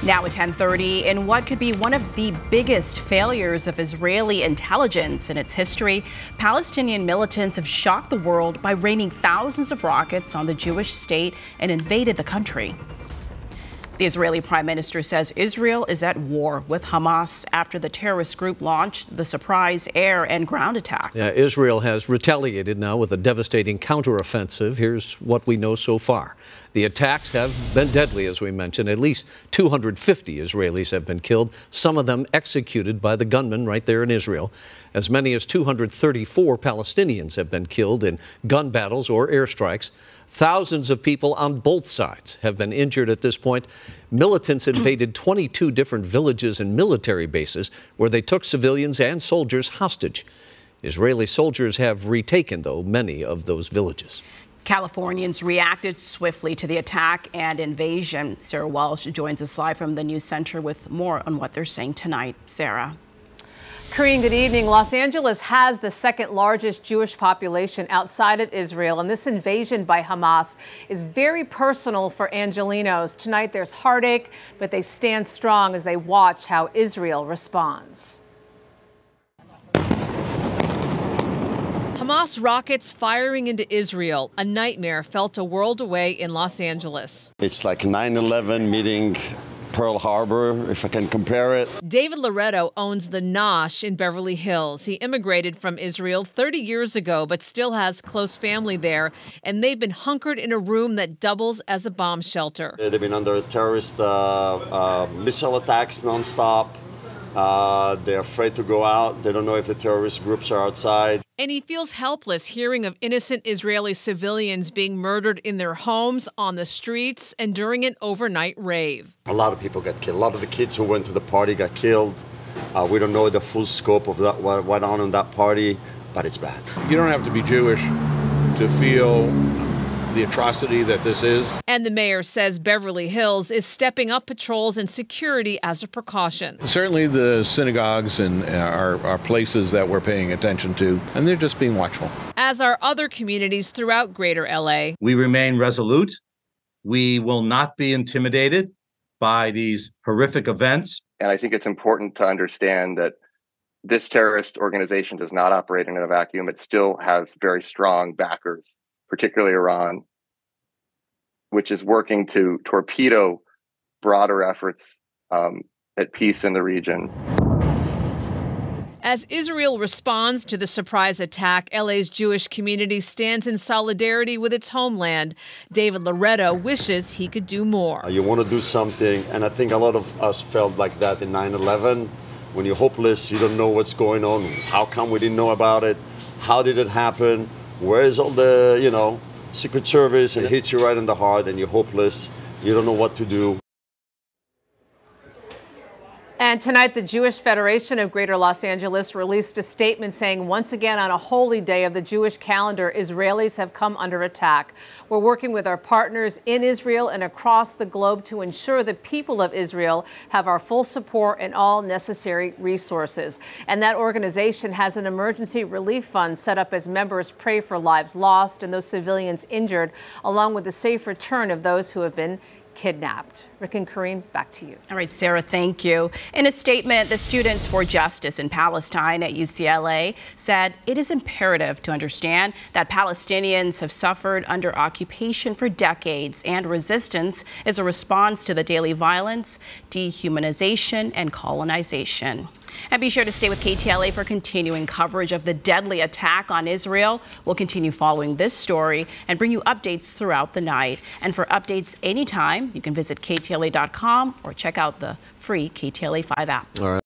Now at 10:30, in what could be one of the biggest failures of Israeli intelligence in its history, Palestinian militants have shocked the world by raining thousands of rockets on the Jewish state and invaded the country. The Israeli prime minister says Israel is at war with Hamas after the terrorist group launched the surprise air and ground attack. Yeah, Israel has retaliated now with a devastating counteroffensive. Here's what we know so far. The attacks have been deadly, as we mentioned. At least 250 Israelis have been killed, some of them executed by the gunmen right there in Israel. As many as 234 Palestinians have been killed in gun battles or airstrikes. Thousands of people on both sides have been injured at this point. Militants invaded 22 different villages and military bases where they took civilians and soldiers hostage. Israeli soldiers have retaken, though, many of those villages. Californians reacted swiftly to the attack and invasion. Sarah Walsh joins us live from the News Center with more on what they're saying tonight. Sarah. Karine, good evening. Los Angeles has the second largest Jewish population outside of Israel, and this invasion by Hamas is very personal for Angelenos. Tonight there's heartache, but they stand strong as they watch how Israel responds. Hamas rockets firing into Israel. A nightmare felt a world away in Los Angeles. It's like 9/11 meeting Pearl Harbor, if I can compare it. David Loretto owns the Nosh in Beverly Hills. He immigrated from Israel 30 years ago, but still has close family there. And they've been hunkered in a room that doubles as a bomb shelter. They've been under terrorist missile attacks nonstop. They're afraid to go out. They don't know if the terrorist groups are outside. And he feels helpless hearing of innocent Israeli civilians being murdered in their homes, on the streets, and during an overnight rave. A lot of people got killed. A lot of the kids who went to the party got killed. We don't know the full scope of that, what went on in that party, but it's bad. You don't have to be Jewish to feel the atrocity that this is. And the mayor says Beverly Hills is stepping up patrols and security as a precaution. Certainly the synagogues and are places that we're paying attention to, and they're just being watchful. As are other communities throughout Greater LA. We remain resolute. We will not be intimidated by these horrific events. And I think it's important to understand that this terrorist organization does not operate in a vacuum. It still has very strong backers, particularly Iran, which is working to torpedo broader efforts at peace in the region. As Israel responds to the surprise attack, LA's Jewish community stands in solidarity with its homeland. David Loretto wishes he could do more. You want to do something, and I think a lot of us felt like that in 9/11. When you're hopeless, you don't know what's going on. How come we didn't know about it? How did it happen? Where's all the, Secret Service? It hits you right in the heart and you're hopeless. You don't know what to do. And tonight, the Jewish Federation of Greater Los Angeles released a statement saying once again on a holy day of the Jewish calendar, Israelis have come under attack. We're working with our partners in Israel and across the globe to ensure the people of Israel have our full support and all necessary resources. And that organization has an emergency relief fund set up as members pray for lives lost and those civilians injured, along with the safe return of those who have been kidnapped. Rick and Karine, back to you. All right, Sarah, thank you. In a statement, the Students for Justice in Palestine at UCLA said it is imperative to understand that Palestinians have suffered under occupation for decades, and resistance is a response to the daily violence, dehumanization, and colonization. And be sure to stay with KTLA for continuing coverage of the deadly attack on Israel. We'll continue following this story and bring you updates throughout the night. And for updates anytime, you can visit KTLA.com or check out the free KTLA 5 app. All right.